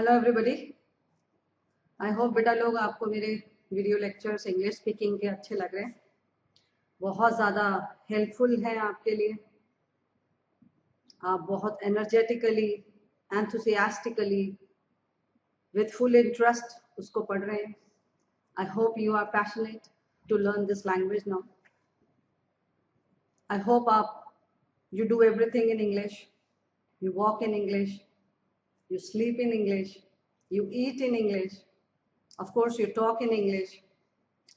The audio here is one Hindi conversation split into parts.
Hello everybody. आई होप बेटा लोग आपको मेरे वीडियो लेक्चर्स इंग्लिश स्पीकिंग के अच्छे लग रहे हैं, बहुत ज़्यादा हेल्पफुल हैं आपके लिए। आप बहुत energetically, enthusiastically, with full interest उसको पढ़ रहे हैं। I hope you are passionate to learn this language now. I hope आप you do everything in English, you walk in English, you sleep in English, you eat in English, of course you talk in English,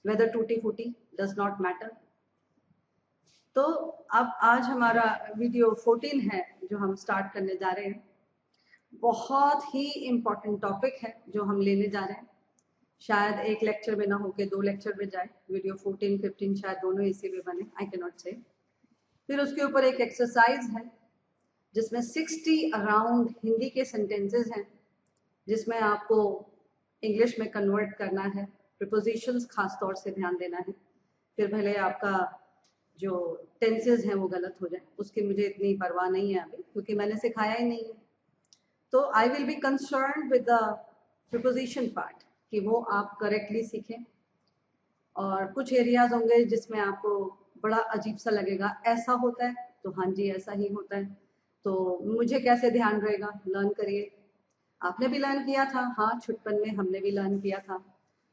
whether tutti frutti does not matter. तो अब आज हमारा वीडियो 14 है जो हम स्टार्ट करने जा रहे हैं। बहुत ही इम्पोर्टेंट टॉपिक है जो हम लेने जा रहे हैं। शायद एक लेक्चर में ना होके 2 लेक्चर में जाए। वीडियो 14, 15 शायद दोनों इसी में बने, आई कैन नॉट से। फिर उसके ऊपर एक एक्सरसाइज है जिसमें 60 अराउंड हिंदी के सेंटेंसेस हैं, जिसमें आपको इंग्लिश में कन्वर्ट करना है। प्रीपोजिशंस खास तौर से ध्यान देना है। फिर भले आपका जो टेंसेस हैं वो गलत हो जाए, उसकी मुझे इतनी परवाह नहीं है अभी, क्योंकि मैंने सिखाया ही नहीं है। तो I will be concern with the preposition part कि वो आप करेक्टली सीखें। और कुछ एरियाज होंगे जिसमें आपको बड़ा अजीब सा लगेगा, ऐसा होता है तो हाँ जी ऐसा ही होता है, तो मुझे कैसे ध्यान रहेगा। लर्न करिए। आपने भी लर्न किया था, हाँ छुटपन में हमने भी लर्न किया था।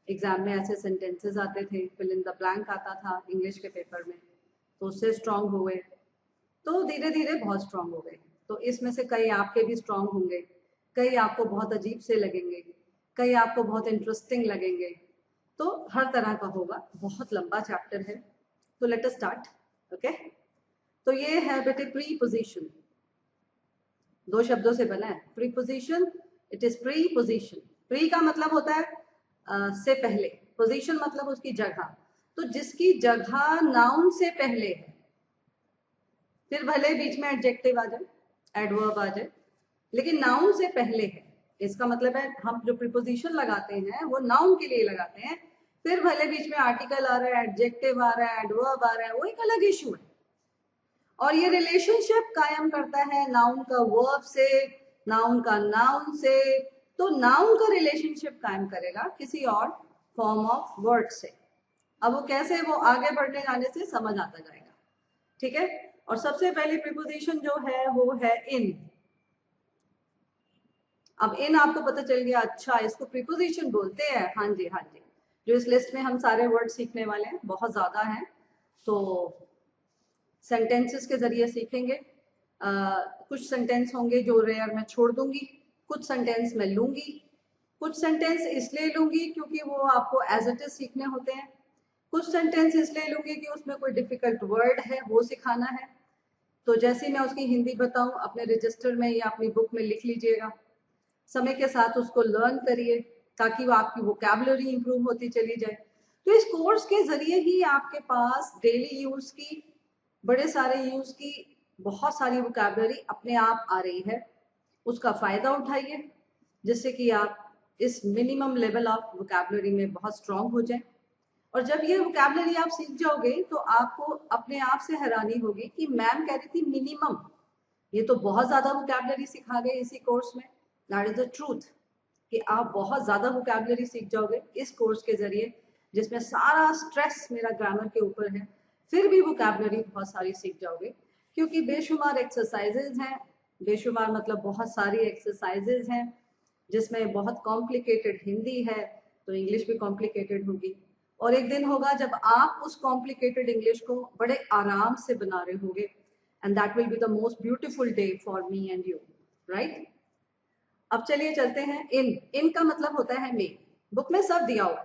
एग्जाम में ऐसे सेंटेंसेस आते थे, फिल इन द ब्लैंक आता था इंग्लिश के पेपर में, तो उससे स्ट्रांग हुए, तो धीरे धीरे बहुत स्ट्रांग हो गए। तो इसमें से कई आपके भी स्ट्रांग होंगे, कई आपको बहुत अजीब से लगेंगे, कई आपको बहुत इंटरेस्टिंग लगेंगे। तो हर तरह का होगा, बहुत लंबा चैप्टर है। तो लेट अस स्टार्ट। ओके, तो ये है बेटे प्रीपोजिशन। 2 शब्दों से बना है preposition. It is preposition. Pre का मतलब होता है से पहले, पोजीशन मतलब उसकी जगह। तो जिसकी जगह नाउन से पहले है, फिर भले बीच में एडजेक्टिव आ जाए, एडवर्ब आ जाए, लेकिन नाउन से पहले है। इसका मतलब है हम जो प्रीपोजिशन लगाते हैं वो नाउन के लिए लगाते हैं। फिर भले बीच में आर्टिकल आ रहा है, एडजेक्टिव आ रहा है, एडवर्ब आ रहा है, वो एक अलग इशू है। और ये रिलेशनशिप कायम करता है नाउन का वर्ब से, नाउन का नाउन से। तो नाउन का रिलेशनशिप कायम करेगा किसी और फॉर्म ऑफ वर्ड से। अब वो कैसे, वो आगे बढ़ने जाने से समझ आता जाएगा। ठीक है। और सबसे पहली प्रीपोजिशन जो है वो है इन। अब इन आपको पता चल गया, अच्छा इसको प्रीपोजिशन बोलते हैं। हाँ जी हाँ जी। जो इस लिस्ट में हम सारे वर्ड सीखने वाले हैं, बहुत ज्यादा हैं, तो सेंटेंसेस के जरिए सीखेंगे। कुछ सेंटेंस होंगे जो रेयर मैं छोड़ दूंगी, कुछ सेंटेंस मैं लूंगी, कुछ सेंटेंस इसलिए लूंगी क्योंकि वो आपको एज इट इज सीखने होते हैं, कुछ सेंटेंस इसलिए लूंगी कि उसमें कोई डिफिकल्ट वर्ड है वो सिखाना है। तो जैसे मैं उसकी हिंदी बताऊं, अपने रजिस्टर में या अपनी बुक में लिख लीजिएगा। समय के साथ उसको लर्न करिए ताकि वो आपकी वोकैबुलरी इंप्रूव होती चली जाए। तो इस कोर्स के जरिए ही आपके पास डेली यूज की, बड़े सारे यूज की बहुत सारी वोकैबुलरी अपने आप आ रही है। उसका फायदा उठाइए जिससे कि आप इस मिनिमम लेवल ऑफ वोकैबुलरी में बहुत स्ट्रांग हो जाए। और जब ये वोकैबुलरी आप सीख जाओगे तो आपको अपने आप से हैरानी होगी कि मैम कह रही थी मिनिमम, ये तो बहुत ज्यादा वोकैबुलरी सिखा गए इसी कोर्स में। दैट इज द ट्रूथ कि आप बहुत ज्यादा वोकैबुलरी सीख जाओगे इस कोर्स के जरिए, जिसमें सारा स्ट्रेस मेरा ग्रामर के ऊपर है। फिर भी वोकैबुलरी बहुत सारी सीख जाओगे, क्योंकि बेशुमार एक्सरसाइजेज हैं। बेशुमार मतलब बहुत सारी एक्सरसाइजेज हैं, जिसमें बहुत कॉम्प्लिकेटेड हिंदी है तो इंग्लिश भी कॉम्प्लिकेटेड होगी। और एक दिन होगा जब आप उस कॉम्प्लिकेटेड इंग्लिश को बड़े आराम से बना रहे होगे, and that will be the most beautiful day for me and you, right. अब चलिए चलते हैं। इन का मतलब होता है में। बुक में सब दिया हुआ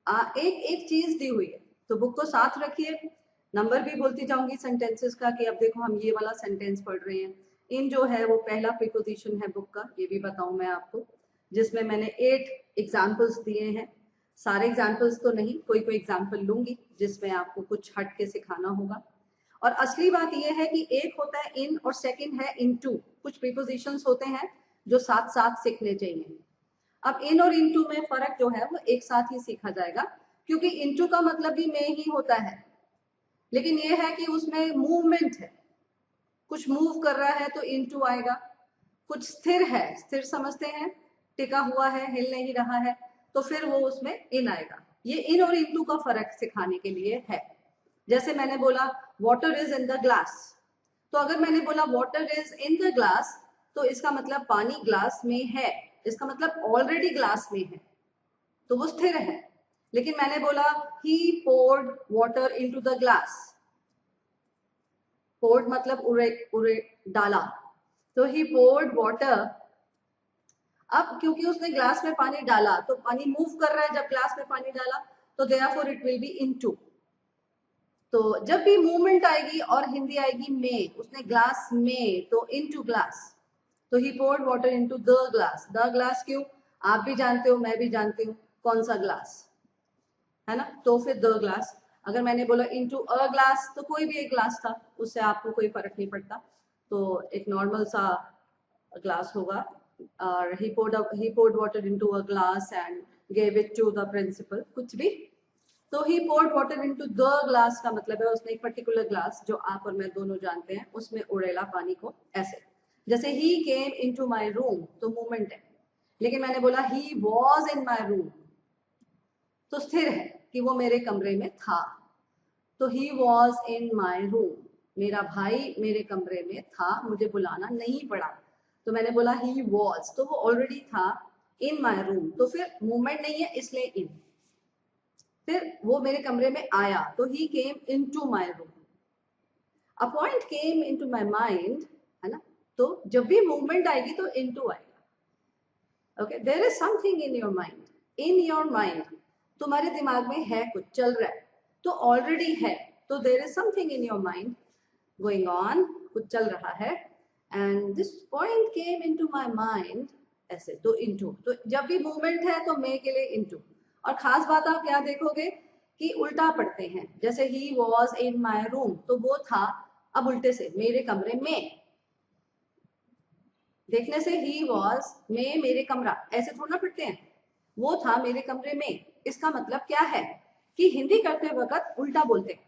है, एक एक चीज दी हुई है, तो बुक को साथ रखिए। नंबर भी बोलती जाऊंगी सेंटेंसेस का कि अब देखो हम ये वाला सेंटेंस पढ़ रहे हैं। इन जो है वो पहला प्रीपोजिशन है बुक का, ये भी बताऊं मैं आपको, जिसमें मैंने 8 एग्जाम्पल्स दिए हैं। सारे एग्जाम्पल्स तो नहीं, कोई कोई एग्जाम्पल लूंगी जिसमें आपको कुछ हट के सिखाना होगा। और असली बात यह है कि एक होता है इन और सेकंड है इनटू। कुछ प्रीपोजिशंस होते हैं जो साथ साथ सीखने चाहिए। अब इन और इनटू में फर्क जो है वो एक साथ ही सीखा जाएगा, क्योंकि इनटू का मतलब भी में ही होता है, लेकिन ये है कि उसमें मूवमेंट है, कुछ मूव कर रहा है तो इनटू आएगा। कुछ स्थिर है, स्थिर समझते हैं, टिका हुआ है, हिल नहीं रहा है, तो फिर वो उसमें इन आएगा। ये इन और इनटू का फर्क सिखाने के लिए है। जैसे मैंने बोला water is in the glass, तो अगर मैंने बोला water is in the glass, तो इसका मतलब पानी ग्लास में है, इसका मतलब ऑलरेडी ग्लास में है, तो वो स्थिर है। लेकिन मैंने बोला he poured water into the glass, poured मतलब उरे उरे डाला, तो ही पोर्ड वाटर। अब क्योंकि उसने ग्लास में पानी डाला तो पानी मूव कर रहा है, जब ग्लास में पानी डाला तो therefore it will be into. तो जब भी मूवमेंट आएगी और हिंदी आएगी में, उसने ग्लास में, तो इनटू ग्लास। तो he poured water into the glass. The glass क्यों? आप भी जानते हो, मैं भी जानती हूँ कौन सा ग्लास है ना, तो फिर द ग्लास। अगर मैंने बोला इनटू अ ग्लास, तो कोई भी एक ग्लास था, उससे आपको कोई फर्क नहीं पड़ता, तो एक नॉर्मल सा ग्लास होगा। और he poured water into a glass and gave it to the principal, कुछ भी। तो he poured water into the glass का मतलब है उसने एक पर्टिकुलर ग्लास, जो आप और मैं दोनों जानते हैं, उसमें उड़ेला पानी को। ऐसे जैसे he came into my room, तो मूवमेंट है। लेकिन मैंने बोला he was in my room, तो स्थिर है कि वो मेरे कमरे में था। तो he was in my room, मेरा भाई मेरे कमरे में था, मुझे बुलाना नहीं पड़ा। तो मैंने बोला he was, तो वो ऑलरेडी था in my room, तो फिर मूवमेंट नहीं है इसलिए in। फिर वो मेरे कमरे में आया, तो he came into my room। A point came into my mind, है ना, तो जब भी मूवमेंट आएगी तो into आएगा। Okay, there is something in your mind, in your mind, तुम्हारे दिमाग में है, कुछ चल रहा है, तो ऑलरेडी है, तो there is something in your mind going on, कुछ चल रहा है। And this point came into my mind, ऐसे, तो इनटू, तो जब भी मूवमेंट है तो मे के लिए इनटू। और खास बात आप क्या देखोगे कि उल्टा पढ़ते हैं, जैसे he was in my room, तो वो था, अब उल्टे से मेरे कमरे में। देखने से ही वॉज में मेरे कमरा, ऐसे थोड़ा पढ़ते हैं, वो था मेरे कमरे में। इसका मतलब क्या है कि हिंदी करते वक्त उल्टा बोलते हैं।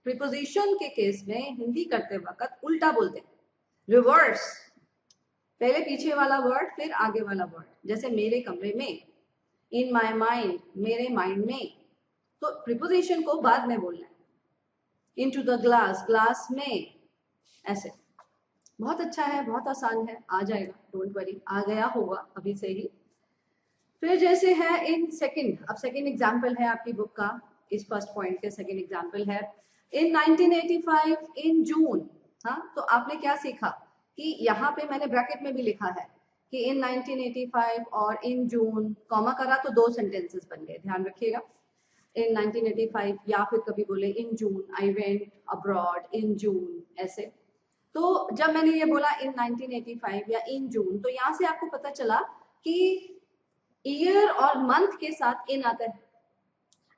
प्रीपोजिशन के केस में हिंदी करते वक्त उल्टा बोलते हैं, रिवर्स, पहले पीछे वाला वर्ड फिर आगे वाला वर्ड। जैसे मेरे कमरे में, इन माई माइंड, मेरे माइंड में, तो प्रीपोजिशन को बाद में बोलना है। इनटू द ग्लास, ग्लास में, ऐसे। बहुत अच्छा है, बहुत आसान है, आ जाएगा, डोंट वरी, आ गया होगा अभी से ही। फिर जैसे है इन सेकंड, अब सेकंड एग्जांपल है आपकी बुक का, इस फर्स्ट पॉइंट के सेकंड एग्जांपल है इन 1985 इन जून। हाँ, तो आपने क्या सीखा कि यहाँ पे मैंने ब्रैकेट में भी लिखा है कि इन 1985 और इन जून, कॉमा करा तो दो सेंटेंसेस बन गए, ध्यान रखिएगा। इन 1985, या फिर कभी बोले इन जून आई वेंट अब्रॉड इन जून, ऐसे। तो जब मैंने ये बोला इन 1985 या इन जून, तो यहाँ से आपको पता चला कि ईयर और मंथ के साथ इन आता है।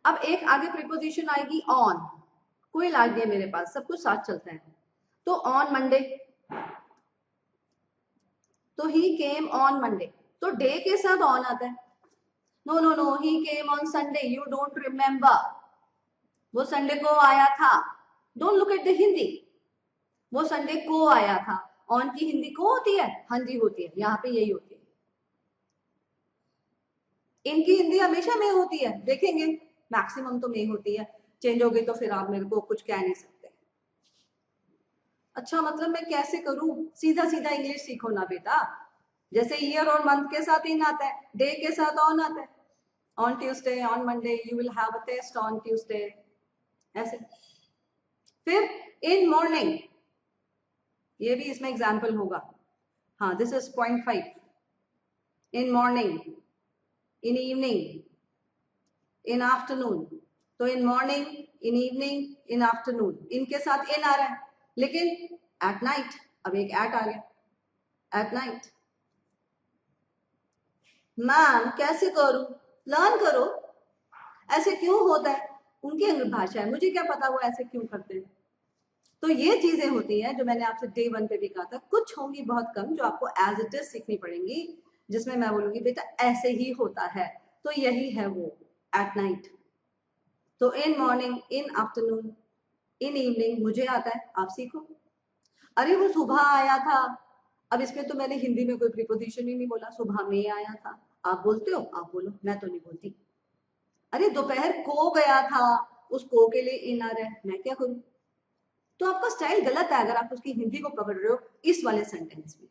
अब एक आगे प्रीपोजिशन आएगी ऑन, कोई लाग नहीं है मेरे पास, सब कुछ साथ चलता है। तो ऑन मंडे, तो ही केम ऑन मंडे, तो डे के साथ ऑन आता है। No no no, he came on Sunday, you don't remember, वो संडे को आया था। Don't look at the Hindi, वो संडे को आया था। ऑन की हिंदी को होती है? हाँ जी होती है, यहाँ पे यही होती है। इनकी हिंदी हमेशा में होती है, देखेंगे मैक्सिमम तो में होती है, चेंज हो गई तो फिर आप मेरे को कुछ कह नहीं सकते। अच्छा, मतलब मैं कैसे करूं? सीधा सीधा इंग्लिश सीखो ना बेटा। जैसे ईयर और मंथ के साथ इन आता है, डे के साथ ऑन आता है। On Tuesday, on Monday, you will have a test on Tuesday, ऐसे। फिर इन मॉर्निंग, ये भी इसमें एग्जाम्पल होगा। हाँ, this is point 5। In morning, in evening, in afternoon, तो in morning, in evening, in afternoon, इनके साथ इन आ रहा है। लेकिन एट नाइट, अब एक एट आ गया, एट नाइट। मैम कैसे करूं? लर्न करो, ऐसे क्यों होता है, उनकी भाषा है, मुझे क्या पता वो ऐसे क्यों करते हैं। तो ये चीजें होती हैं जो मैंने आपसे डे 1 पे भी कहा था, कुछ होंगी बहुत कम जो आपको एज इट इज सीखनी पड़ेंगी, जिसमें मैं बोलूंगी बेटा ऐसे ही होता है, तो यही है वो एट नाइट। तो in morning, in afternoon, in evening मुझे आता है, आप सीखो। अरे वो सुबह आया था, अब इसमें तो मैंने हिंदी में कोई प्रीपोजिशन ही नहीं बोला, सुबह में आया था, आप बोलते हो, आप बोलो, मैं तो नहीं बोलती। अरे दोपहर को गया था, उस को के लिए इन आ रहा है, मैं क्या करूं? तो आपका स्टाइल गलत है अगर आप उसकी हिंदी को पकड़ रहे हो इस वाले सेंटेंस में।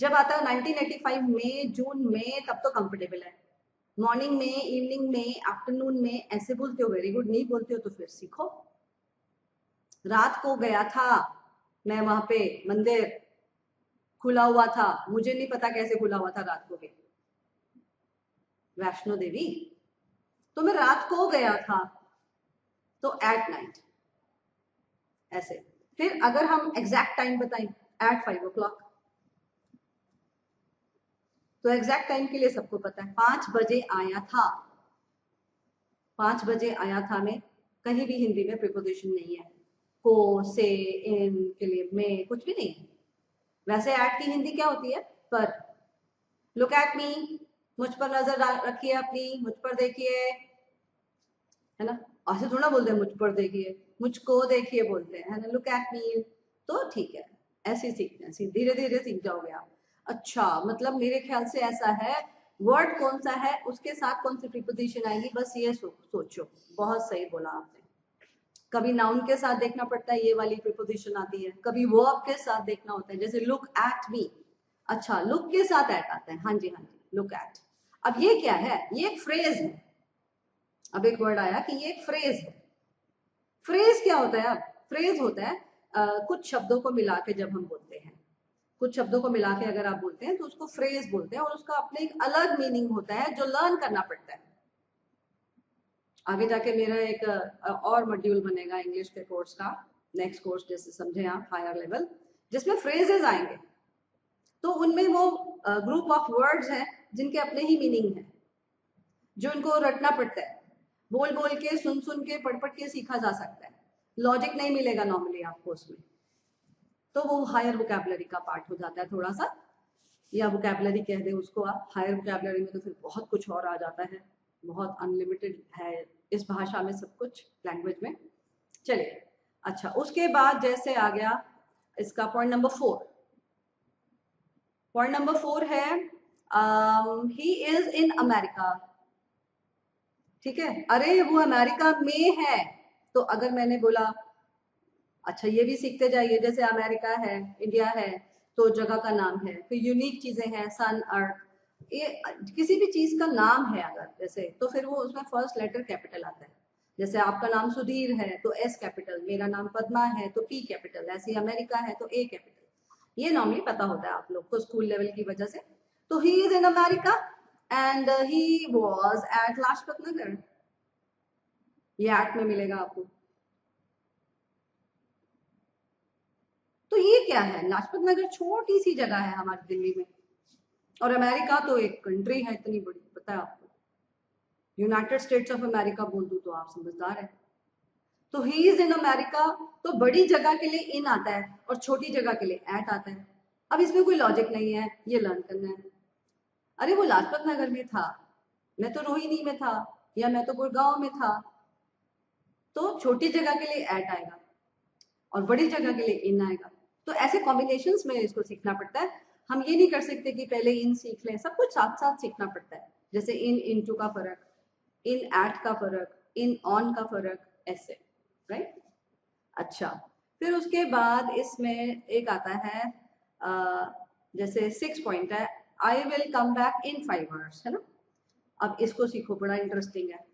जब आता है 1985 में, जून में, तब तो कंफर्टेबल है। मॉर्निंग में, इवनिंग में, आफ्टरनून में ऐसे बोलते हो, वेरी गुड। नहीं बोलते हो तो फिर सीखो। रात को गया था मैं वहां पे, मंदिर खुला हुआ था, मुझे नहीं पता कैसे खुला हुआ था रात को, वैष्णो देवी, तो मैं रात को गया था, तो एट नाइट ऐसे। फिर अगर हम एग्जैक्ट टाइम बताएं, एट 5 o'clock, तो एग्जैक्ट टाइम के लिए सबको पता है 5 बजे आया था। 5 बजे आया था में कहीं भी हिंदी में प्रीपोजिशन नहीं है, को, से, इन के लिए में कुछ भी नहीं है। वैसे एट की हिंदी क्या होती है? पर। लुक एट मी, मुझ पर नजर रखिए अपनी, मुझ पर देखिए, है ना। ऐसे थोड़ा बोलते हैं मुझ पर देखिए, मुझको देखिए बोलते हैं, है ना, लुक एट मी। तो ठीक है, ऐसे सीखते हैं, धीरे धीरे सीख जाओगे आप। अच्छा, मतलब मेरे ख्याल से ऐसा है, वर्ड कौन सा है उसके साथ कौन सी प्रीपोजिशन आएगी, बस ये सोचो। बहुत सही बोला आपने। कभी नाउन के साथ देखना पड़ता है, ये वाली प्रीपोजिशन आती है, कभी वर्ब के साथ देखना होता है, जैसे लुक एट मी। अच्छा, लुक के साथ एट आता है, हाँ जी हाँ जी, लुक एट। अब ये क्या है? ये एक फ्रेज है। अब एक वर्ड आया कि ये एक फ्रेज है। फ्रेज क्या होता है? अब फ्रेज होता है कुछ शब्दों को मिला के जब हम बोलते हैं, कुछ शब्दों को मिला के अगर आप बोलते हैं तो उसको फ्रेज बोलते हैं, और उसका अपने एक अलग मीनिंग होता है जो लर्न करना पड़ता है। आगे जाके मेरा एक और मॉड्यूल बनेगा इंग्लिश के कोर्स का, नेक्स्ट कोर्स जैसे समझे आप, हायर लेवल, जिसमें फ्रेजेस आएंगे। तो उनमें वो ग्रुप ऑफ वर्ड्स हैं जिनके अपने ही मीनिंग है, जो इनको रटना पड़ता है, बोल बोल के, सुन सुन के, पढ़ पढ़ के सीखा जा सकता है। लॉजिक नहीं मिलेगा नॉर्मली आपको उसमें, तो वो हायर वोकैबुलरी का पार्ट हो जाता है थोड़ा सा, या वोकैबुलरी कह दे उसको आप। हायर वोकैबुलरी में तो फिर बहुत कुछ और आ जाता है, बहुत अनलिमिटेड है इस भाषा में सब कुछ, लैंग्वेज में। चलिए, अच्छा, उसके बाद जैसे आ गया इसका पॉइंट नंबर 4। पॉइंट नंबर 4 है ही इज इन अमेरिका। ठीक है, अरे वो अमेरिका में है। तो अगर मैंने बोला, अच्छा ये भी सीखते जाइए, जैसे अमेरिका है, इंडिया है, तो जगह का नाम है, फिर यूनिक चीजें हैं, सन, अर्थ, ये किसी भी चीज का नाम है अगर जैसे, तो फिर वो उसमें फर्स्ट लेटर कैपिटल आता है। जैसे आपका नाम सुधीर है तो एस कैपिटल, मेरा नाम पद्मा है तो पी कैपिटल, ऐसे ही अमेरिका है तो ए कैपिटल। ये नॉर्मली पता होता है आप लोग को स्कूल लेवल की वजह से। तो he is in America and he was at Lajpat Nagar, ये एट में मिलेगा आपको। तो ये क्या है? लाजपत नगर छोटी सी जगह है हमारी दिल्ली में, और अमेरिका तो एक कंट्री है इतनी बड़ी, पता है आपको। यूनाइटेड स्टेट्स ऑफ अमेरिका बोल दूं तो आप समझदार है। तो ही इज इन अमेरिका, तो बड़ी जगह के लिए इन आता है और छोटी जगह के लिए एट आता है। अब इसमें कोई लॉजिक नहीं है, ये लर्न करना है। अरे वो लाजपत नगर में था, मैं तो रोहिणी में था, या मैं तो गुड़गांव में था, तो छोटी जगह के लिए एट आएगा और बड़ी जगह के लिए इन आएगा। तो ऐसे कॉम्बिनेशंस में इसको सीखना पड़ता है। हम ये नहीं कर सकते कि पहले इन सीख लें, सब कुछ साथ साथ सीखना पड़ता है। जैसे इन इनटू का फर्क, इन एट का फर्क, इन ऑन का फर्क, ऐसे, राइट। अच्छा, फिर उसके बाद इसमें एक आता है जैसे 6 पॉइंट है, I will come back in 5 hours, है ना। अब इसको सीखो, बड़ा इंटरेस्टिंग है।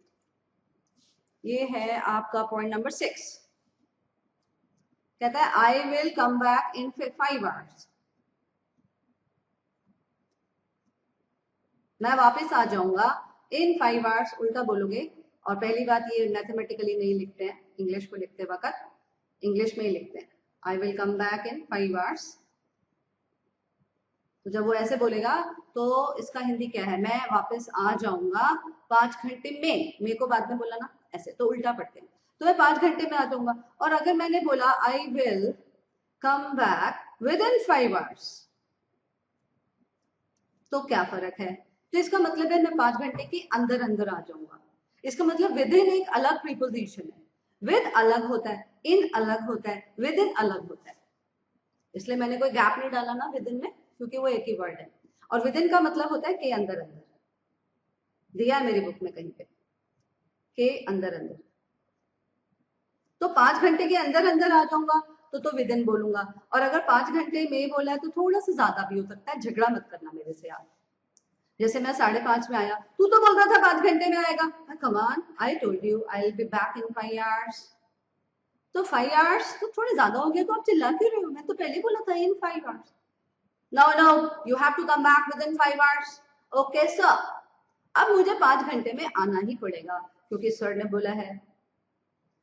ये है आपका पॉइंट नंबर 6। कहता है I will come back in 5 hours, मैं वापस आ जाऊंगा इन 5 hours। उल्टा बोलोगे, और पहली बात ये मैथमेटिकली नहीं लिखते हैं, इंग्लिश को लिखते वक्त इंग्लिश में ही लिखते हैं, I will come back in 5 hours। तो जब वो ऐसे बोलेगा तो इसका हिंदी क्या है? मैं वापस आ जाऊंगा 5 घंटे में, मेरे को बाद में बोला ना, ऐसे तो उल्टा पढ़ते हैं। तो मैं 5 घंटे में आ जाऊंगा, और अगर मैंने बोला I will come back within 5 hours, तो क्या फर्क है? तो इसका मतलब है मैं 5 घंटे के अंदर अंदर आ जाऊंगा। इसका मतलब विद इन एक अलग प्रीपोजिशन है, विद अलग होता है, इन अलग होता है, विद इन अलग होता है, इसलिए मैंने कोई गैप नहीं डाला ना विद इन में, क्योंकि वो एक ही वर्ड है। और विद इन का मतलब होता है के अंदर अंदर, दिया है मेरी बुक में कहीं पे, के अंदर अंदर। तो 5 घंटे के अंदर अंदर आ जाऊंगा तो विद इन बोलूंगा, और अगर 5 घंटे में बोला है तो थोड़ा सा ज्यादा भी हो सकता है, झगड़ा मत करना मेरे से आप। जैसे मैं 5:30 में आया, तू तो बोल रहा था 5 घंटे में आएगा, come on, I told you I will be back in 5 hours. तो 5 आवर्स तो थोड़े ज्यादा हो गया, तो आप चिल्ला क्यों रहे हो, मैं तो पहले बोला था in 5 hours. No you have to come back within 5 hours. Okay sir, अब मुझे 5 घंटे में आना ही पड़ेगा क्योंकि सर ने बोला है।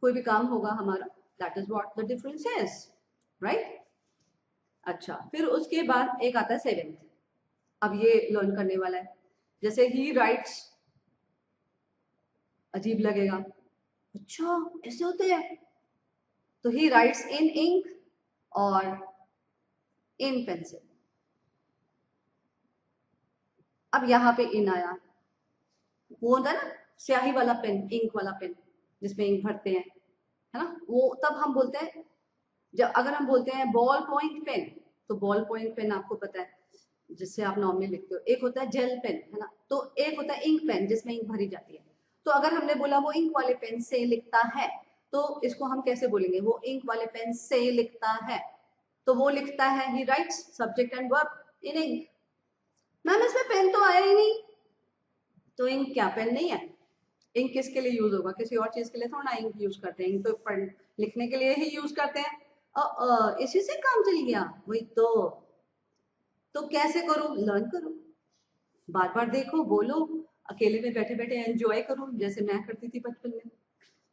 कोई भी काम होगा हमारा, that is what the difference is, right. अच्छा, फिर उसके बाद एक आता है 7th। अब ये लर्न करने वाला है। जैसे ही राइट्स, अजीब लगेगा, अच्छा ऐसे होते हैं, तो ही राइट्स इन इंक और इन पेंसिल। अब यहाँ पे इन आया, वो होता है ना स्याही वाला पेन, इंक वाला पेन जिसमें इंक भरते हैं, है ना, वो तब हम बोलते हैं। जब अगर हम बोलते हैं बॉल पॉइंट पेन, तो बॉल पॉइंट पेन आपको पता है जिससे आप नॉर्मली लिखते हो, एक होता है जेल पेन, है ना, तो एक होता है इंक पेन जिसमें इंक भरी जाती है। तो अगर हमने बोला वो इंक वाले पेन से लिखता है, तो इसको हम कैसे बोलेंगे, वो इंक वाले पेन से लिखता है, तो वो लिखता है, he writes subject and verb in ink. Ma'am इसमें पेन तो आया ही नहीं, तो इंक क्या पेन नहीं है? इंक किसके लिए यूज होगा, किसी और चीज के लिए थोड़ा इंक यूज करते हैं, इंक तो पढ़ लिखने के लिए ही यूज करते हैं। इसी से काम चल गया, वही तो कैसे करूं, लर्न करो, बार बार देखो, बोलो, अकेले में बैठे बैठे एंजॉय करो, जैसे मैं करती थी बचपन में।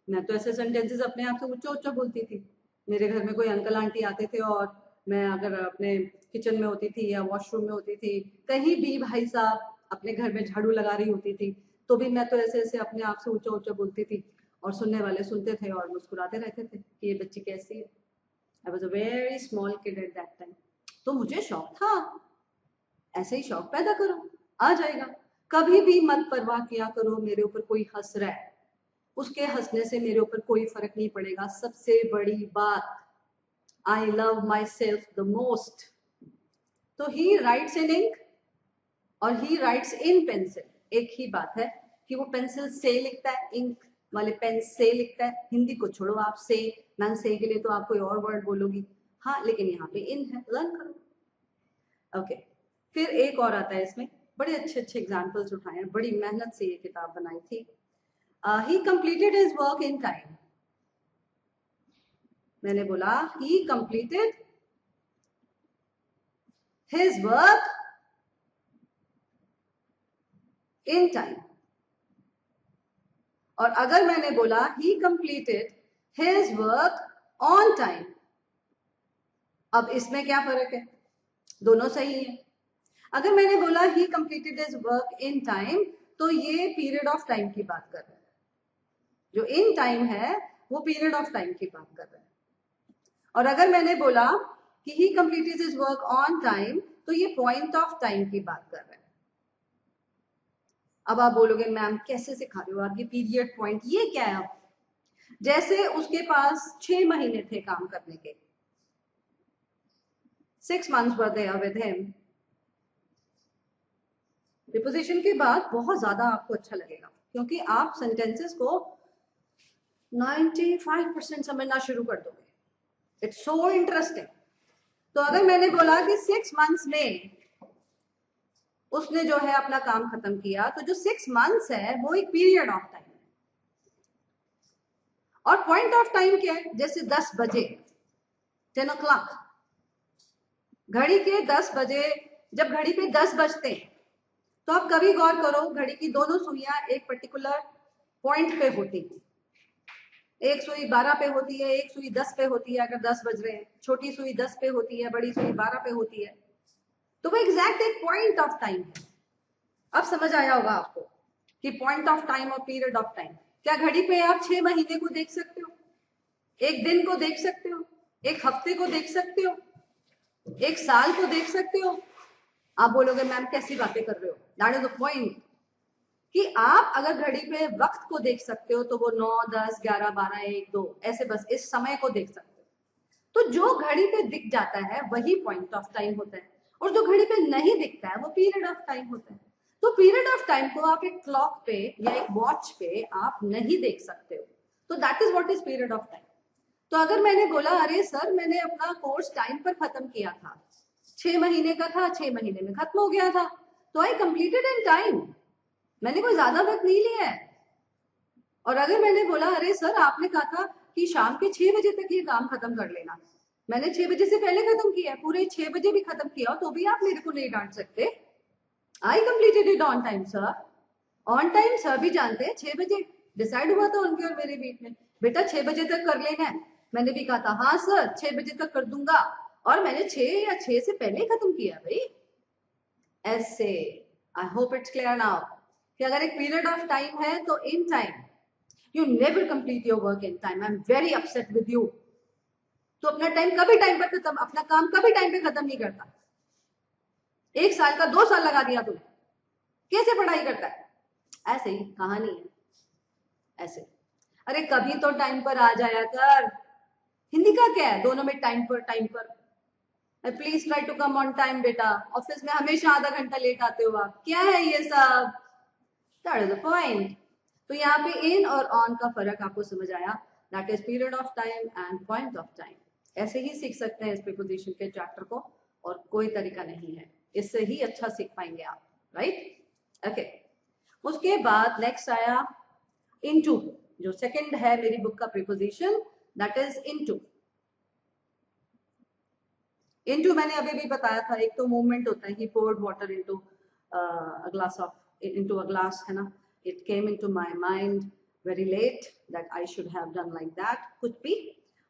मैं तो ऐसे सेंटेंसेस अपने आप से ऊंचा ऊंचा बोलती थी। मेरे घर में कोई अंकल आंटी आते थे और मैं अगर अपने किचन में होती थी या वॉशरूम में होती थी, कहीं भी भाई साहब अपने घर में झाड़ू लगा रही होती थी, तो भी मैं तो ऐसे ऐसे अपने आप से ऊंचा ऊंचा बोलती थी, और सुनने वाले सुनते थे और मुस्कुराते रहते थे कि ये बच्ची कैसी है। I was a very small kid at that time. तो मुझे शौक था, ऐसे ही शौक पैदा करो, आ जाएगा। कभी भी मत परवाह किया करो मेरे ऊपर कोई हंस रहा है, उसके हंसने से मेरे ऊपर कोई फर्क नहीं पड़ेगा। सबसे बड़ी बात, I love my self the most. तो ही राइट्स इन इंक और ही राइट्स इन पेंसिल, एक ही बात है कि वो पेंसिल से लिखता है, इंक वाले पेन से लिखता है। हिंदी को छोड़ो आप, से, मैम से के लिए तो आप कोई और वर्ड बोलोगी, हाँ, लेकिन यहाँ पे इन है, लर्न करो। ओके, फिर एक और आता है इसमें, बड़े अच्छे अच्छे एग्जाम्पल्स उठाए हैं, बड़ी मेहनत से ये किताब बनाई थी। ही completed his work in time. मैंने बोला ही completed his work in time, और अगर मैंने बोला ही completed his work on time, अब इसमें क्या फर्क है, दोनों सही है। अगर मैंने बोला ही completed his work in time, तो ये पीरियड ऑफ टाइम की बात कर रहा है, जो इन टाइम है वो पीरियड ऑफ टाइम की बात कर रहा है। और अगर मैंने बोला कि ही completed his work on time, तो ये पॉइंट ऑफ टाइम की बात कर रहा है। अब आप बोलोगे मैम कैसे सिखा रहे हो आप ये पीरियड पॉइंट, ये क्या है? अब जैसे उसके पास 6 महीने थे काम करने के, 6 months were there with him। Preposition के बाद बहुत ज्यादा आपको अच्छा लगेगा, क्योंकि आप सेंटेंसेस को 95% समझना शुरू कर दोगे। It's so interesting. तो अगर मैंने बोला कि 6 months में उसने जो है अपना काम खत्म किया, तो जो 6 months है वो एक पीरियड ऑफ टाइम है। और पॉइंट ऑफ टाइम क्या है, जैसे 10 बजे, 10 o'clock, घड़ी के 10 बजे, जब घड़ी पे 10 बजते हैं, तो आप कभी गौर करो, घड़ी की दोनों सुइयां एक पर्टिकुलर पॉइंट पे होती है। एक सुई 12 पे होती है, एक सुई 10 पे होती है अगर 10 बज रहे हैं, छोटी सुई 10 पे होती है, बड़ी सुई 12 पे होती है। तो वो एग्जैक्ट एक पॉइंट ऑफ टाइम है। अब समझ आया होगा आपको कि पॉइंट ऑफ टाइम और पीरियड ऑफ टाइम। क्या घड़ी पे आप 6 महीने को देख सकते हो, एक दिन को देख सकते हो, एक हफ्ते को देख सकते हो, एक साल को देख सकते हो? आप बोलोगे मैम कैसी बातें कर रहे हो, दैट इज द पॉइंट, कि आप अगर घड़ी पे वक्त को देख सकते हो तो वो 9, 10, 11, 12, 1, 2 ऐसे बस इस समय को देख सकते हो। तो जो घड़ी पे दिख जाता है वही पॉइंट ऑफ टाइम होता है। और जो घड़ी पे नहीं दिखता है वो पीरियड ऑफ टाइम होता है। तो पीरियड ऑफ टाइम को आप एक क्लॉक पे या एक वॉच पे आप नहीं देख सकते हो, तो that is what is period of time. तो अगर मैंने बोला अरे सर मैंने अपना कोर्स टाइम पर खत्म किया था, 6 महीने का था, 6 महीने में खत्म हो गया था, तो आई कंप्लीटेड इन टाइम, मैंने कोई ज्यादा वक्त नहीं लिया है। और अगर मैंने बोला अरे सर आपने कहा था कि शाम के 6 बजे तक ये काम खत्म कर लेना, मैंने 6 बजे से पहले खत्म किया, पूरे 6 बजे भी खत्म किया, तो भी आप मेरे को नहीं डांट सकते। I completed it on time sir. On time sir भी जानते हैं, 6 बजे डिसाइड हुआ था उनके और मेरे बीच में, बेटा 6 बजे तक कर लेना है। मैंने भी कहा था हाँ सर 6 बजे तक कर दूंगा, और मैंने 6 या 6 से पहले ही खत्म किया भाई। ऐसे I hope it's clear now कि अगर एक पीरियड ऑफ टाइम है तो in time, you never complete your work in time. I am very upset with you. तो अपना टाइम कभी टाइम पर खत्म, अपना काम कभी टाइम पे खत्म नहीं करता। 1 साल का 2 साल लगा दिया तूने, कैसे पढ़ाई करता है? ऐसे ही कहानी है ऐसे। अरे कभी तो टाइम पर आ जाया कर, हिंदी का क्या है, दोनों में टाइम पर। Please try to come on time बेटा, ऑफिस में हमेशा आधा घंटा लेट आते हो आप, क्या है ये सब? That is the point. तो यहाँ पे इन और ऑन का फर्क आपको समझ आया, that is period of time and point of time. ऐसे ही सीख सकते हैं इस प्रीपोजिशन के चैप्टर को, और कोई तरीका नहीं है, इससे ही अच्छा सीख पाएंगे आप, राइट? ओके, उसके बाद नेक्स्ट आया इनटू, जो सेकंड है मेरी बुक का preposition, that is into. Into मैंने अभी भी बताया था, एक तो मूवमेंट होता है, he poured water into a glass of, into a glass, है ना। It came into my mind very late that I should have done like that, कुछ भी।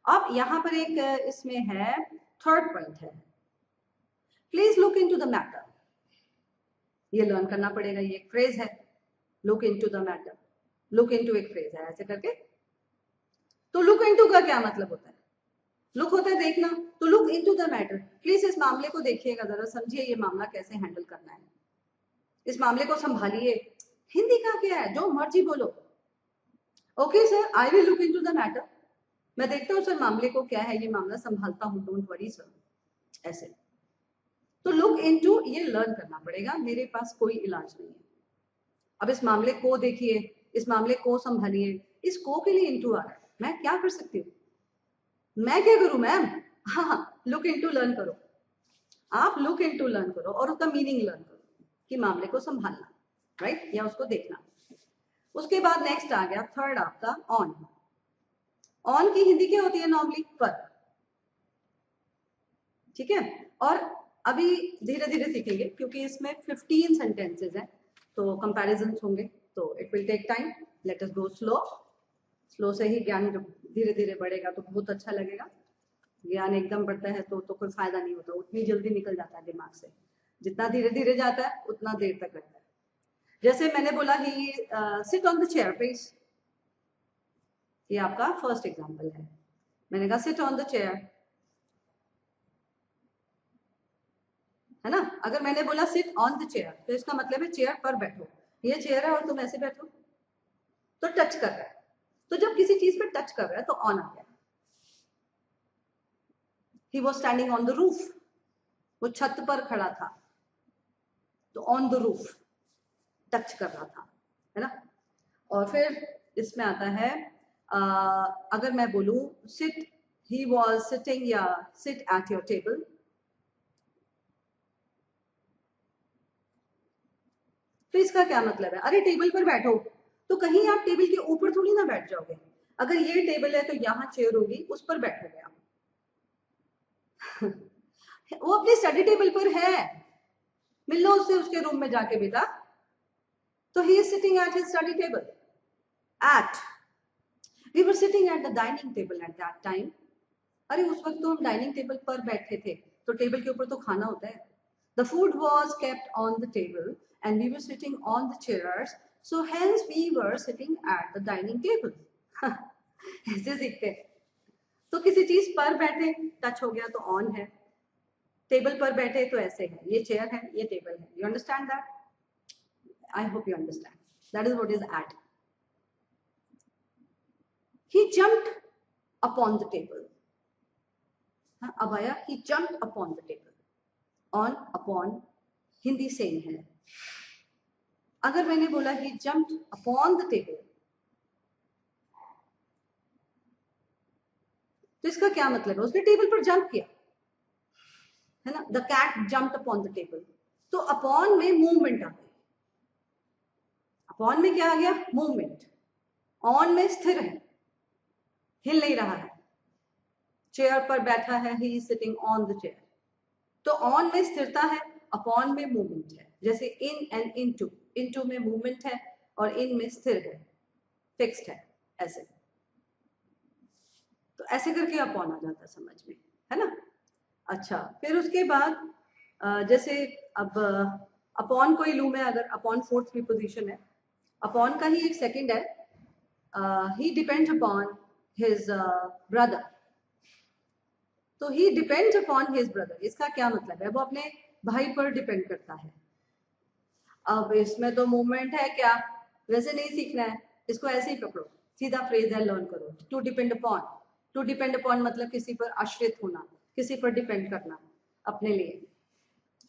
अब यहाँ पर एक इसमें है थर्ड पॉइंट है, please look into the matter. ये लर्न करना पड़ेगा, ये एक फ्रेज है, look into the matter. Look into एक फ्रेज है ऐसे करके। तो लुक इनटू का क्या मतलब होता है? लुक होता है देखना, तो look into the matter, please इस मामले को देखिएगा जरा, समझिए ये मामला कैसे हैंडल करना है, इस मामले को संभालिए। हिंदी का क्या है, जो मर्जी बोलो। Okay sir I will look into the matter, मैं देखता हूँ सर मामले को क्या है, ये मामला संभालता हूँ, डोंट वरी सर, ऐसे। तो लुक इनटू ये लर्न करना पड़ेगा, मेरे पास कोई इलाज नहीं है। अब इस मामले को देखिए, इस मामले को संभालिए, इस को के लिए इनटू आ रहा है, मैं क्या कर सकती हूँ? मैं क्या करूं मैम? हाँ, लुक इनटू लर्न करो, आप लुक इनटू लर्न करो और उसका मीनिंग लर्न करो कि मामले को संभालना, राइट, या उसको देखना। उसके बाद नेक्स्ट आ गया थर्ड आपका ऑन। ऑन की हिंदी क्या होती है नॉर्मली? पर, ठीक है। और अभी धीरे धीरे सीखेंगे क्योंकि इसमें 15 सेंटेंसेस हैं, तो कंपैरिजंस होंगे, तो it will take time, let us go slow. Slow से ही ज्ञान जब धीरे धीरे बढ़ेगा तो बहुत अच्छा लगेगा। ज्ञान एकदम बढ़ता है तो कोई फायदा नहीं होता, उतनी जल्दी निकल जाता है दिमाग से, जितना धीरे धीरे जाता है उतना देर तक रहता है। जैसे मैंने बोला he sit on the chair please, ये आपका फर्स्ट एग्जांपल है। मैंने कहा सिट ऑन द चेयर, है ना। अगर मैंने बोला सिट ऑन द चेयर तो इसका मतलब है चेयर पर बैठो, ये चेयर है और तुम ऐसे बैठो, तो टच कर रहा है। तो जब किसी चीज पे टच कर रहा है तो ऑन आ गया। He was standing on the roof, वो छत पर खड़ा था, तो ऑन द रूफ, टच कर रहा था, है ना। और फिर इसमें आता है अगर मैं बोलूं सिट, ही वॉज सिटिंग या सिट एट योर टेबल, तो इसका क्या मतलब है? अरे टेबल पर बैठो, तो कहीं आप टेबल के ऊपर थोड़ी ना बैठ जाओगे। अगर ये टेबल है तो यहाँ चेयर होगी, उस पर बैठोगे आप। वो अपने स्टडी टेबल पर है, मिल लो उससे उसके रूम में जाके बेटा। तो he is sitting at his study table. At, we were sitting at the dining table at that time. अरे उस वक्त तो हम डाइनिंग टेबल पर बैठे थे, तो टेबल के ऊपर तो खाना होता है। The food was kept on the table and we were sitting on the chairs, so hence we were sitting at the dining table. ऐसे सीखते हैं। तो किसी चीज पर बैठे, टच हो गया तो ऑन है, टेबल पर बैठे तो ऐसे है, ये चेयर है, ये टेबल है। You understand that? I hope you understand, that is what is at. He jumped upon the table, अब आया he jumped upon the table, on upon Hindi same है। अगर मैंने बोला ही जम्प्ड अपॉन द टेबल, तो इसका क्या मतलब है? उसने टेबल पर जंप किया, है ना। The cat jumped upon the table, तो अपॉन में मूवमेंट आ गई। अपॉन में क्या आ गया? मूवमेंट। ऑन में स्थिर है, हिल नहीं रहा है, चेयर पर बैठा है, ही is sitting on the chair. तो ऑन में स्थिरता है, अपॉन में मूवमेंट है। जैसे इन एंड इनटू, इनटू में मूवमेंट है और इन में स्थिर है, फिक्स्ड है, ऐसे। तो ऐसे करके अपॉन आ जाता समझ में, है ना। अच्छा, फिर उसके बाद जैसे अब अपॉन कोई लूम है, अगर अपॉन फोर्थ प्रीपोजिशन है, अपॉन का ही एक सेकंड है, ही डिपेंड्स अपॉन हिज ब्रदर। तो ही डिपेंड्स अपॉन हिज ब्रदर, इसका क्या मतलब है? वो अपने भाई पर डिपेंड करता है। अब इसमें तो मूवमेंट है क्या? वैसे नहीं सीखना है, इसको ऐसे ही पकड़ो, सीधा फ्रेज है, लर्न करो। To depend upon, to depend upon मतलब किसी पर आश्रित होना, किसी पर डिपेंड करना अपने लिए।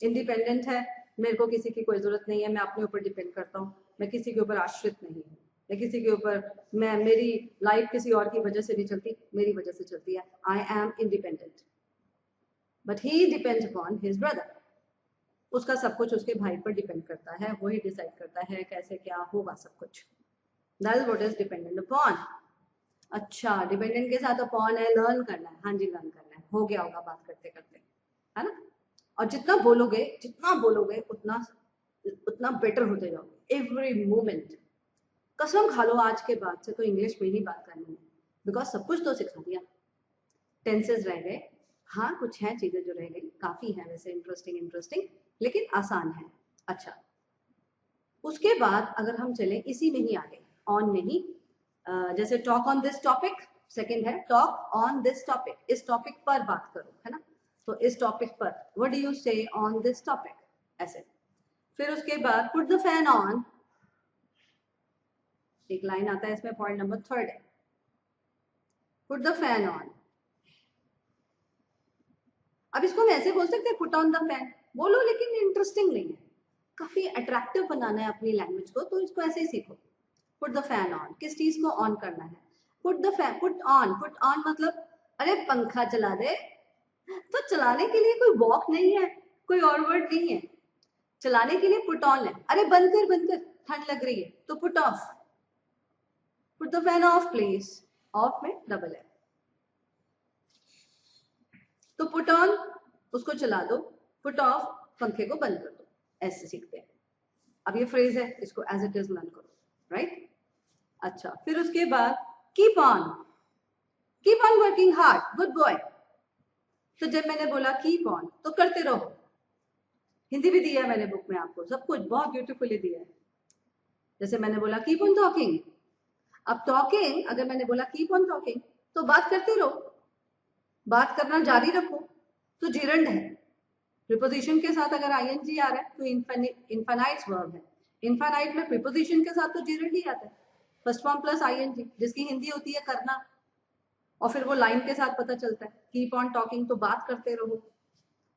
इंडिपेंडेंट है, मेरे को किसी की कोई जरूरत नहीं है, मैं अपने ऊपर डिपेंड करता हूँ, मैं किसी के ऊपर आश्रित नहीं हूँ, मैं किसी के ऊपर, मैं, मेरी लाइफ किसी और की वजह से नहीं चलती, मेरी वजह से चलती है। I am independent, but he depends upon his brother. उसका सब कुछ उसके भाई पर डिपेंड करता है, वही डिसाइड करता है कैसे क्या होगा सब कुछ। That is what is dependent upon. अच्छा, डिपेंडेंट के साथ अपॉन है, लर्न करना है। हाँ जी, लर्न करना है, हो गया होगा बात करते करते, है ना। और जितना बोलोगे उतना उतना बेटर होते जाओगे एवरी मोमेंट। कसम खा लो आज के बाद से तो इंग्लिश में ही बात करनी है, बिकॉज सब कुछ तो सिखा दिया। टेंसेस रह गए, हाँ कुछ है चीजें जो रह गई, काफी है वैसे इंटरेस्टिंग, लेकिन आसान है। अच्छा, उसके बाद अगर हम चलें इसी में ही आगे, ऑन में ही, जैसे talk on this topic, second है टॉक ऑन दिस टॉपिक, इस टॉपिक पर बात करो, है ना। तो इस टॉपिक पर, व्हाट डू यू से ऑन दिस टॉपिक, ऐसे। फिर उसके बाद पुट द फैन ऑन, एक लाइन आता है इसमें, पॉइंट नंबर 3 है, पुट द फैन ऑन। अब इसको हम ऐसे बोल सकते हैं, पुट ऑन द फैन बोलो, लेकिन इंटरेस्टिंग नहीं है, काफी अट्रैक्टिव बनाना है अपनी लैंग्वेज को, तो इसको ऐसे ही सीखो। पुट द फैन ऑन, किस चीज को ऑन करना है? Put the fan, put on मतलब, अरे पंखा चला दे। तो चलाने के लिए कोई वॉक नहीं है, कोई और वर्ड नहीं है, चलाने के लिए पुट ऑन है। अरे बंद कर, ठंड लग रही है, तो put off, put the fan of please, of में डबल है। तो पुट ऑन उसको चला दो, पुट ऑफ पंखे को बंद कर दो, ऐसे सीखते हैं। अब ये फ्रेज है, इसको एज इट इज लर्न करो, राइट। अच्छा, फिर उसके बाद keep on working hard, good boy. तो जब मैंने बोला कीप ऑन, तो करते रहो। हिंदी भी दिया है मैंने बुक में आपको, सब कुछ बहुत ब्यूटीफुली दिया है। जैसे मैंने बोला कीप ऑन टॉकिंग, अब टॉकिंग, अगर मैंने बोला कीप ऑन टॉकिंग, तो बात करते रहो, बात करना जारी रखो, तो जिरंड है। प्रीपोजिशन के साथ अगर आईएनजी आ रहा है तो इनफाइनाइट वर्ब है। इनफाइनाइट में प्रीपोजिशन के साथ तो जिरंड ही आता है, फर्स्ट फॉर्म प्लस आईएनजी, जिसकी हिंदी होती है करना, और फिर वो लाइन के साथ पता चलता है। कीप ऑन टॉकिंग, तो बात करते रहो,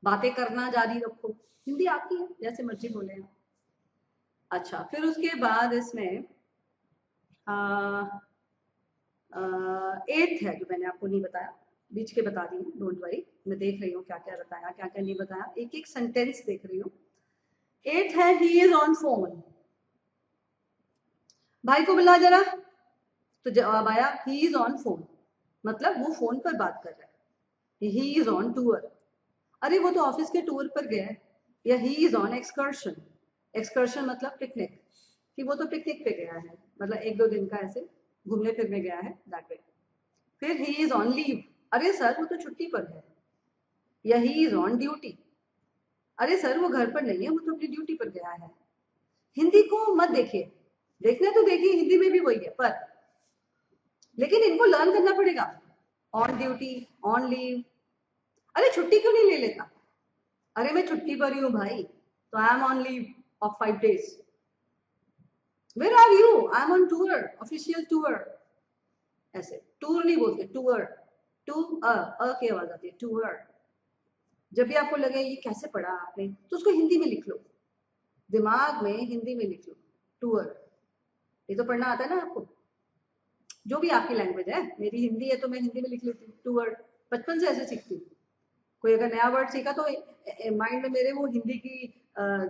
बातें करना जारी रखो। हिंदी आपकी है, जैसे मर्जी बोले आप। अच्छा, फिर उसके बाद इसमें 8th है जो मैंने आपको नहीं बताया, बीच के बता दी है, डोंट वरी, मैं देख रही हूँ क्या क्या बताया क्या क्या नहीं बताया, एक एक सेंटेंस देख रही हूँ। 8th है ही इज ऑन फोन, भाई को बुला जरा, तो जवाब आया ही इज ऑन फोन, मतलब वो फोन पर बात कर रहा है। ही इज ऑन टूर, अरे वो तो ऑफिस के टूर पर गया है। या he is on excursion, excursion मतलब पिकनिक, कि वो तो पिकनिक पे गया है, मतलब 1-2 दिन का ऐसे घूमने फिरने गया है, दैट वे। फिर ही इज ऑन लीव, अरे सर वो तो छुट्टी पर है। या ही इज ऑन ड्यूटी, अरे सर वो घर पर नहीं है, वो तो अपनी ड्यूटी पर गया है। हिंदी को मत देखिए, देखने तो देखिए, हिंदी में भी वही है, पर लेकिन इनको लर्न करना पड़ेगा। ऑन ड्यूटी, ऑन लीव, अरे छुट्टी क्यों नहीं ले लेता? अरे मैं छुट्टी पर ही हूँ भाई, तो I am on leave of 5 days। Where are you? I am on tour, official tour. ऐसे टूर नहीं बोलते, टूर, टू अ की आवाज आती है, टूर। जब भी आपको लगे ये कैसे पढ़ा आपने, तो उसको हिंदी में लिख लो, दिमाग में हिंदी में लिख लो, टूर। ये तो पढ़ना आता है ना आपको, जो भी आपकी लैंग्वेज है। मेरी हिंदी है तो मैं हिंदी में लिख लेती हूँ टूर, बचपन से ऐसे सीखती हूँ। कोई अगर नया वर्ड सीखा तो माइंड में मेरे वो हिंदी की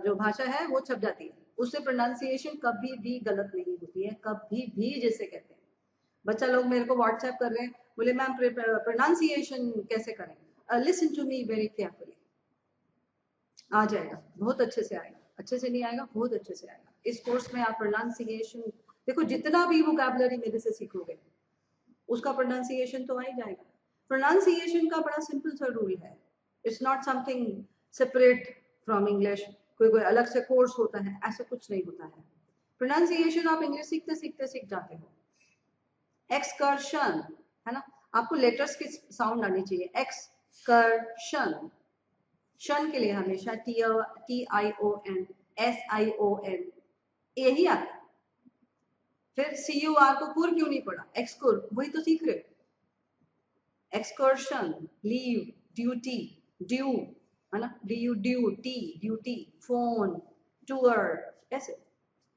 जो भाषा है वो छप जाती है, उससे प्रोनाउंसिएशन कभी भी गलत नहीं होती है, कभी भी, जिसे कहते हैं। बच्चा लोग मेरे को व्हाट्सएप कर रहे हैं, बोले मैम प्रोनाउंसिएशन कैसे करें, listen to me very carefully. आ जाएगा, बहुत अच्छे से आएगा, अच्छे से नहीं आएगा, बहुत अच्छे से आएगा। इस कोर्स में आप प्रोनाउंसिएशन देखो, जितना भी वोकैबुलरी मेरे से सीखोगे उसका प्रोनाउंसिएशन तो आ ही जाएगा। प्रोनाउंसिएशन का बड़ा सिंपल सा रूल है, it's not something separate from English, कोई कोई अलग से कोर्स होता है, ऐसा कुछ नहीं होता है। प्रोनाउंसिएशन आप इंग्लिश सीखते सीखते सीख जाते हो। एक्सकर्शन है ना, आपको लेटर्स की साउंड आनी चाहिए, एक्सकर्शन, शन के लिए हमेशा TION SION यही आता है। फिर CUR को कुर क्यों नहीं पढ़ा, एक्सकुर, वही तो सीख रहे हो। एक्सकर्शन, लीव, ड्यूटी, ड्यू है ना, ड्यूटी, ड्यूटी, फोन, टूर, ऐसे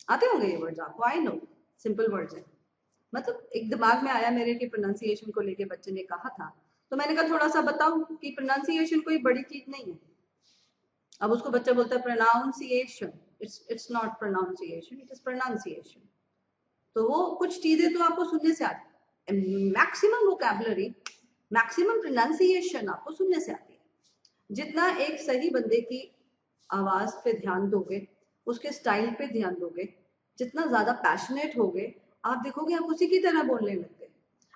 आते होंगे ये वर्ड्स आपको, आई नो सिंपल वर्ड्स हैं। मतलब एक दिमाग में आया मेरे कि प्रोनाउंसिएशन को लेके बच्चे ने कहा था, तो मैंने कहा थोड़ा सा बताऊं कि प्रोनाउंसिएशन कोई बड़ी चीज नहीं है। अब उसको बच्चा बोलता है pronunciation, it's not pronunciation, it is pronunciation. तो वो कुछ चीजें तो आपको सुनने से आती है, मैक्सिमम वोकैबुलरी, मैक्सिमम प्रोनाउंसिएशन आपको सुनने से आती है। जितना एक सही बंदे की आवाज पे ध्यान दोगे, उसके स्टाइल पे ध्यान दोगे, जितना ज्यादा पैशनेट होगे, आप देखोगे आप उसी की तरह बोलने लगते हैं।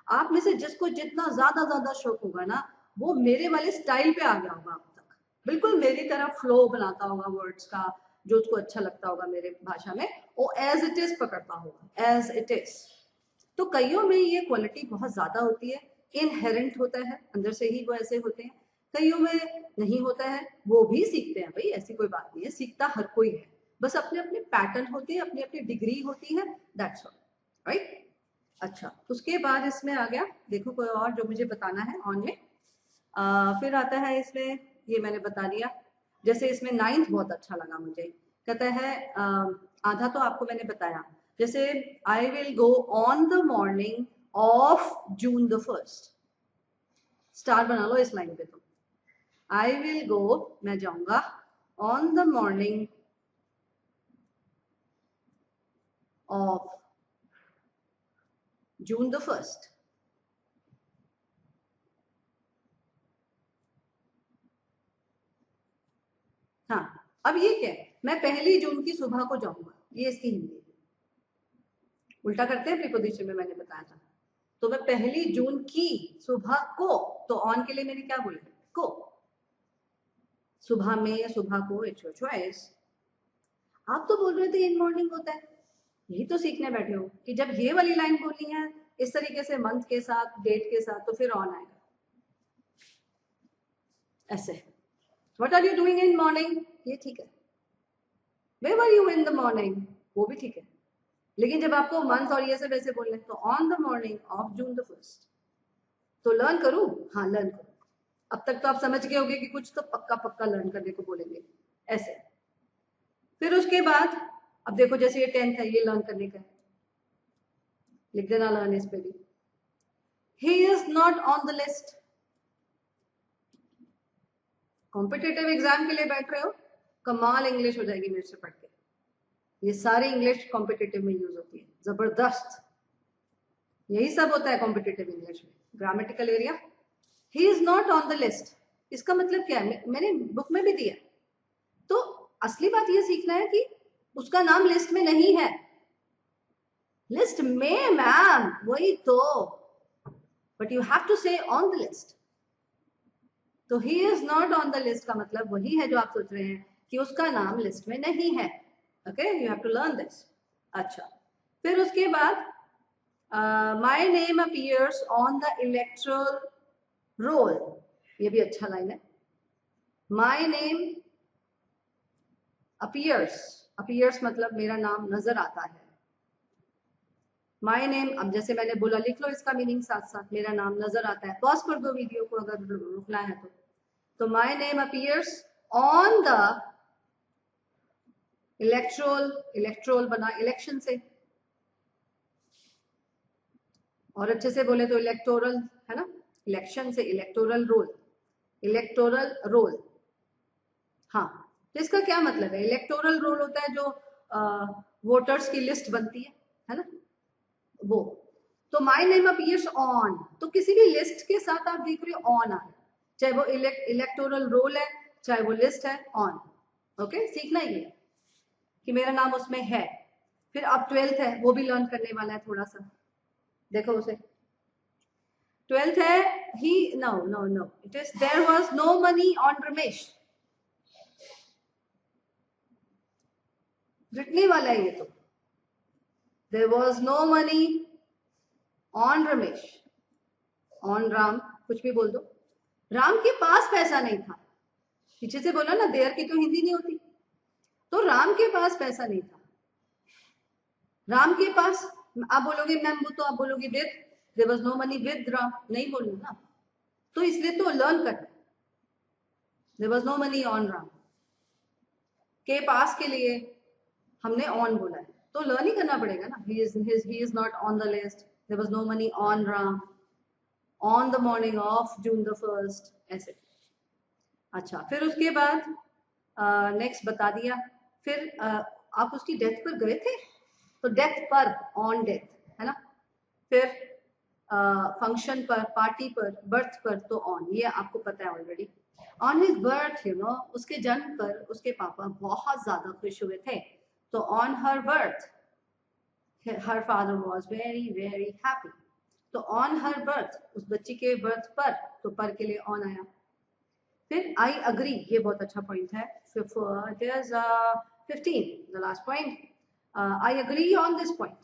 आप में से जिसको जितना ज्यादा शौक होगा ना, वो मेरे वाले स्टाइल पे आ गया होगा अब तक, बिल्कुल मेरी तरह फ्लो बनाता होगा वर्ड्स का, जो उसको अच्छा लगता होगा मेरे भाषा में, वो एज इट इज पकड़ता होगा, एज इट इज। तो कईयों में ये क्वालिटी बहुत ज्यादा होती है, इनहेरेंट होता है, अंदर से ही वो ऐसे होते हैं। कईयों में नहीं होता है, वो भी सीखते हैं भाई, ऐसी कोई बात नहीं है, सीखता हर कोई है, बस अपने अपने पैटर्न होते हैं, अपनी अपनी डिग्री होती है, दैट्स ऑल, राइट। अच्छा, उसके बाद इसमें आ गया, देखो कोई और जो मुझे बताना है ऑन में। फिर आता है इसमें, ये मैंने बता दिया। जैसे इसमें 9th बहुत अच्छा लगा मुझे, कहता है आधा तो आपको मैंने बताया, जैसे I will go on the morning of June the 1st, star बना लो इस लाइन पे। तो आई विल गो, मैं जाऊंगा, on the morning of June the 1st। हाँ, अब ये क्या है, मैं 1 जून की सुबह को जाऊंगा, ये इसकी हिंदी है। उल्टा करते हैं प्रीपोजिशन में, मैंने बताया था। तो मैं 1 जून की सुबह को, तो ऑन के लिए मैंने क्या बोला, को, सुबह में या सुबह को, इट्स योर चॉइस। आप तो बोल रहे थे इन मॉर्निंग होता है, यही तो सीखने बैठे हो कि जब ये वाली लाइन बोलनी है इस तरीके से, मंथ के साथ, डेट के साथ, तो फिर ऑन आएगा ऐसे। What are you doing in morning, ये ठीक है। Where are you in the morning, वो भी ठीक है। लेकिन जब आपको मंथ और ये सब वैसे बोलना है, तो on the morning of June the 1st। तो लर्न करूं, हाँ लर्न करो। अब तक तो आप समझ गए होंगे कि कुछ तो पक्का पक्का लर्न करने को बोलेंगे ऐसे। फिर उसके बाद अब देखो, जैसे ये 10th है, ये लर्न करने का है, लिख देना लर्न इस पे भी। ही is not on the list. Competitive exam के लिए बैठ रहे हो, कमाल इंग्लिश हो जाएगी मेरे से पढ़ के। ये सारी इंग्लिश कॉम्पिटेटिव में यूज होती है, जबरदस्त। यही सब होता है कॉम्पिटेटिव इंग्लिश में, grammatical area. He is not on the list, इसका मतलब क्या है, मैंने बुक में भी दिया। तो असली बात ये सीखना है कि उसका नाम लिस्ट में नहीं है। लिस्ट में मैम, वही तो, बट यू हैव टू से ऑन द लिस्ट। तो he is not on the list का मतलब वही है जो आप सोच रहे हैं कि उसका नाम लिस्ट में नहीं है। Okay, you have to learn this. अच्छा, फिर उसके बाद my name appears on the electoral roll, ये भी अच्छा लाइन है। माई नेम अपीयर्स, अपीयर्स मतलब मेरा नाम नजर आता है। माई नेम, अब जैसे मैंने बोला, लिख लो इसका मीनिंग साथ साथ, मेरा नाम नजर आता है। पॉज कर दो वीडियो को अगर रुकना है तो। तो my name appears on the electoral बना इलेक्शन से, और अच्छे से बोले तो इलेक्टोरल है ना, इलेक्शन से इलेक्टोरल रोल। हाँ, तो इसका क्या मतलब है? इलेक्टोरल रोल होता है जो वोटर्स की लिस्ट बनती है ना, वो। तो माई नेम अपीयर्स ऑन, तो किसी भी लिस्ट के साथ आप देख रहे हो ऑन आ रहा है, चाहे वो इलेक्टोरल रोल है चाहे वो लिस्ट है, ऑन। ओके, सीखना ही है कि मेरा नाम उसमें है। फिर अब 12th है, वो भी लर्न करने वाला है थोड़ा सा, देखो उसे। 12th है, he know it is there was no money on Ramesh. रिटने वाला है ये तो, there was no money on Ramesh, on Ram, कुछ भी बोल दो। राम के पास पैसा नहीं था, पीछे से बोला ना, देयर की तो हिंदी नहीं होती, तो राम के पास पैसा नहीं था। राम के पास आप बोलोगे मैम, वो तो आप बोलोगे with, there was no money with Ram, नहीं बोलना ना, तो इसलिए तो लर्न करना, there was no money on Ram के पास के लिए हमने ऑन बोला है, तो लर्न ही करना पड़ेगा ना। He is not on the list, there was no money on Ram on the morning of June the 1st, ऐसे। अच्छा, फिर उसके बाद नेक्स्ट बता दिया। फिर आप उसकी डेथ पर गए थे, तो डेथ पर, ऑन डेथ है ना। फिर फंक्शन पर, पार्टी पर, बर्थ पर, तो ऑन, ये आपको पता है already. On his birth, you know, उसके जन्म पर उसके पापा बहुत ज्यादा खुश हुए थे, तो on her birth her father was very very happy. तो ऑन हर बर्थ, उस बच्ची के बर्थ पर, तो पर के लिए ऑन आया। फिर आई अग्री, ये बहुत अच्छा पॉइंट है। 15, the last point, I agree on this point.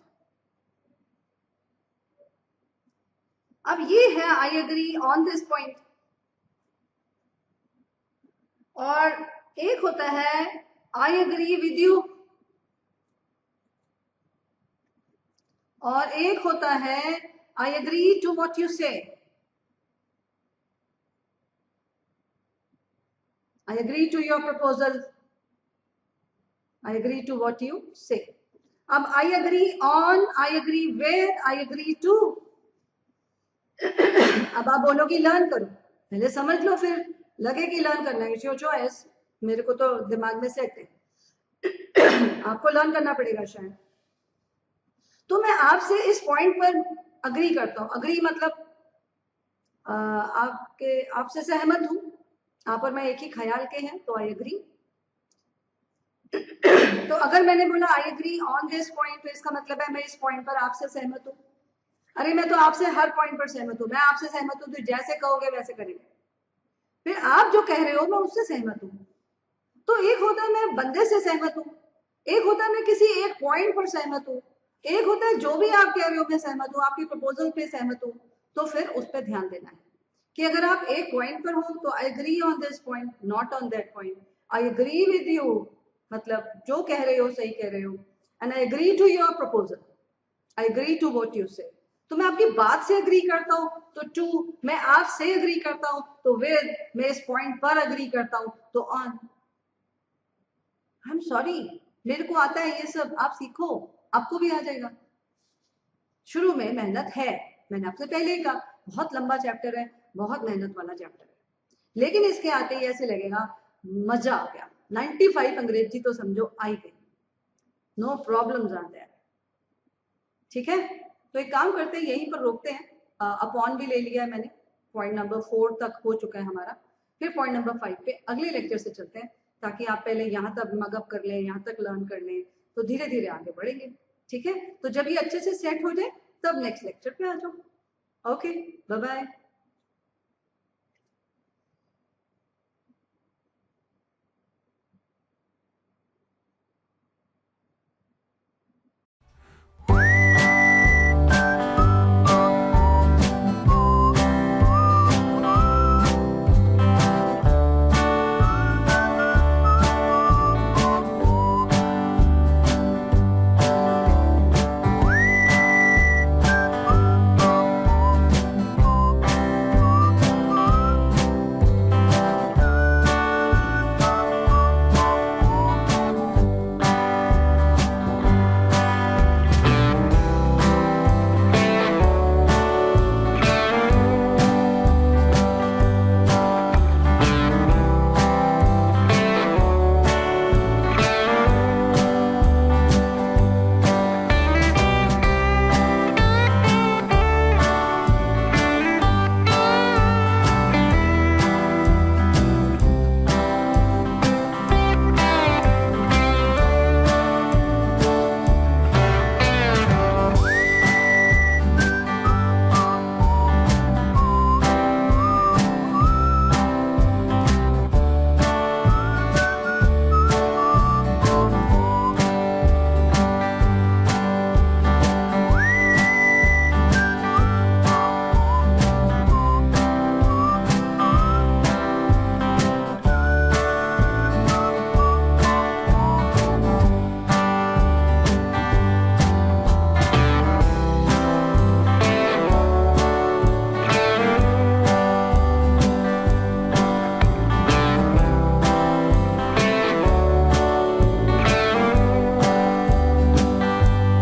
अब ये है I agree on this point, और एक होता है आई अग्री विद यू, और एक होता है I agree to what you say. I agree to your proposal. I agree to what you say. अब I agree on, I agree with, I agree to. अब आप बोलोगे लर्न करो, पहले समझ लो फिर लगे कि लर्न करना है, इट्स योर चॉइस, मेरे को तो दिमाग में सेट है। आपको लर्न करना पड़ेगा शायद। तो मैं आपसे इस पॉइंट पर अग्री करता हूं। अग्री मतलब आपसे सहमत हूं, आप और मैं एक ही ख्याल के हैं, तो आई एग्री। तो अगर मैंने बोला I agree on this point, तो इसका मतलब है मैं इस पॉइंट पर आपसे सहमत हूं। अरे मैं तो आपसे हर पॉइंट पर सहमत हूं, मैं आपसे सहमत हूं, तो जैसे कहोगे वैसे करेंगे। फिर आप जो कह रहे हो मैं उससे सहमत हूं। तो एक होता है मैं बंदे से सहमत हूं, एक होता है मैं किसी एक पॉइंट पर सहमत हूं, एक होता है जो भी आप कह रहे हो मैं सहमत हूं, आपकी प्रपोजल पे सहमत हूं। तो फिर उस पर ध्यान देना है कि अगर आप एक पॉइंट पर हो तो I agree on this point, not on that point. I agree with you मतलब जो कह रहे हो सही कह रहे हो, and I agree to your proposal, I agree to what you say. तो मैं आपकी बात से एग्री करता हूं तो टू, मैं आपसे एग्री करता हूं तो विद, मैं इस पॉइंट पर एग्री करता हूं तो ऑन। आई एम सॉरी, मेरे को आता है ये सब, आप सीखो, आपको भी आ जाएगा। शुरू में मेहनत है, मैंने आपसे पहले ही कहा, बहुत लंबा चैप्टर है, बहुत मेहनत वाला चैप्टर है, लेकिन इसके आते ही ऐसे लगेगा मजा आ गया। 95 अंग्रेजी तो समझो आई गई, नो प्रॉब्लम्स आर देयर। ठीक है, तो एक काम करते हैं, यहीं पर रोकते हैं। अपॉन भी ले लिया है मैंने, पॉइंट नंबर 4 तक हो चुका है हमारा। फिर पॉइंट नंबर 5 पे अगले लेक्चर से चलते हैं, ताकि आप पहले यहाँ तक मगअप कर लें, यहाँ तक लर्न कर लें, तो धीरे धीरे आगे बढ़ेंगे। ठीक है, तो जब ये अच्छे से सेट हो जाए तब नेक्स्ट लेक्चर पे आ जाओ। Okay, bye bye.